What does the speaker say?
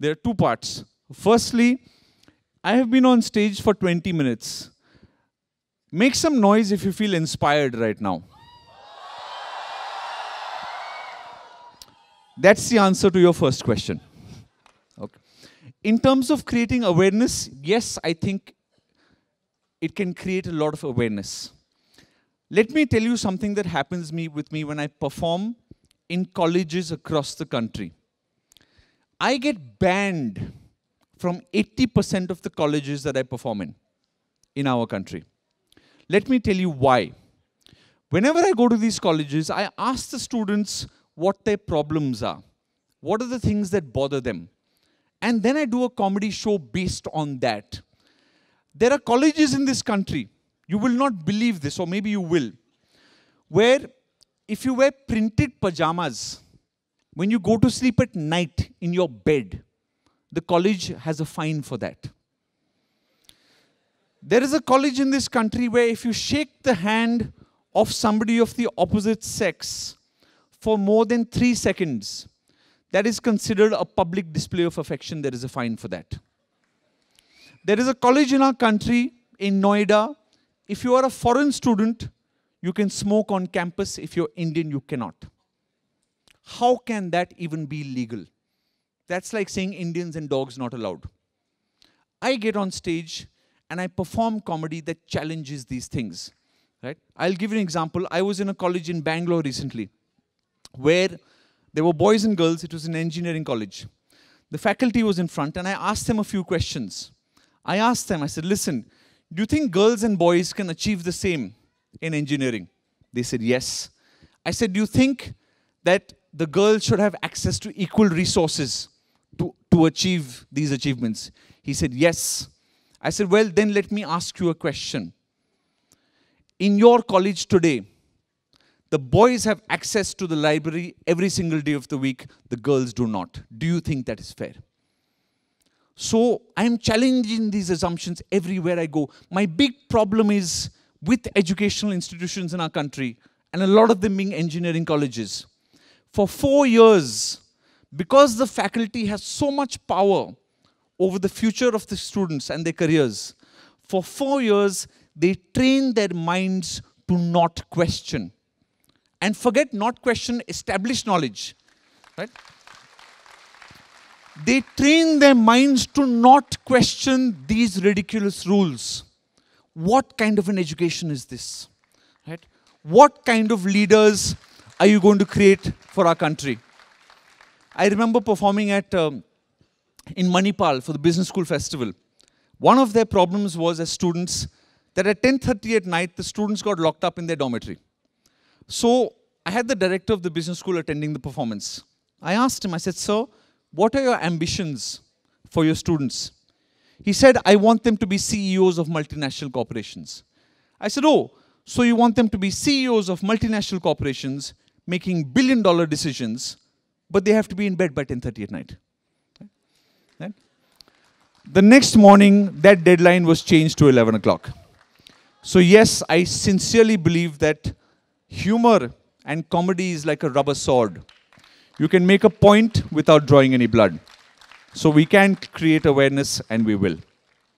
There are two parts. Firstly, I have been on stage for 20 minutes. Make some noise if you feel inspired right now. That's the answer to your first question. Okay. In terms of creating awareness, yes, I think it can create a lot of awareness. Let me tell you something that happens with me when I perform in colleges across the country. I get banned from 80% of the colleges that I perform in our country. Let me tell you why. Whenever I go to these colleges, I ask the students what their problems are. What are the things that bother them? And then I do a comedy show based on that. There are colleges in this country, you will not believe this, or maybe you will, where if you wear printed pajamas, when you go to sleep at night in your bed, the college has a fine for that. There is a college in this country where if you shake the hand of somebody of the opposite sex for more than 3 seconds, that is considered a public display of affection. There is a fine for that. There is a college in our country, in Noida. If you are a foreign student, you can smoke on campus. If you're Indian, you cannot. How can that even be legal? That's like saying Indians and dogs not allowed. I get on stage and I perform comedy that challenges these things. Right? I'll give you an example. I was in a college in Bangalore recently where there were boys and girls. It was an engineering college. The faculty was in front and I asked them a few questions. I asked them, I said, listen, do you think girls and boys can achieve the same in engineering? They said, yes. I said, do you think that the girls should have access to equal resources to achieve these achievements? He said, yes. I said, well, then let me ask you a question. In your college today, the boys have access to the library every single day of the week. The girls do not. Do you think that is fair? So I am challenging these assumptions everywhere I go. My big problem is with educational institutions in our country, and a lot of them being engineering colleges. For 4 years, because the faculty has so much power over the future of the students and their careers, for 4 years, they train their minds to not question. And forget not question established knowledge. Right? They train their minds to not question these ridiculous rules. What kind of an education is this? Right? What kind of leaders are you going to create for our country? I remember performing in Manipal for the Business School Festival. One of their problems was as students that at 10:30 at night, the students got locked up in their dormitory. So I had the director of the business school attending the performance. I asked him, I said, sir, what are your ambitions for your students? He said, I want them to be CEOs of multinational corporations. I said, oh, so you want them to be CEOs of multinational corporations making billion-dollar decisions, but they have to be in bed by 10:30 at night. Right? The next morning, that deadline was changed to 11 o'clock. So yes, I sincerely believe that humor and comedy is like a rubber sword. You can make a point without drawing any blood. So we can create awareness, and we will.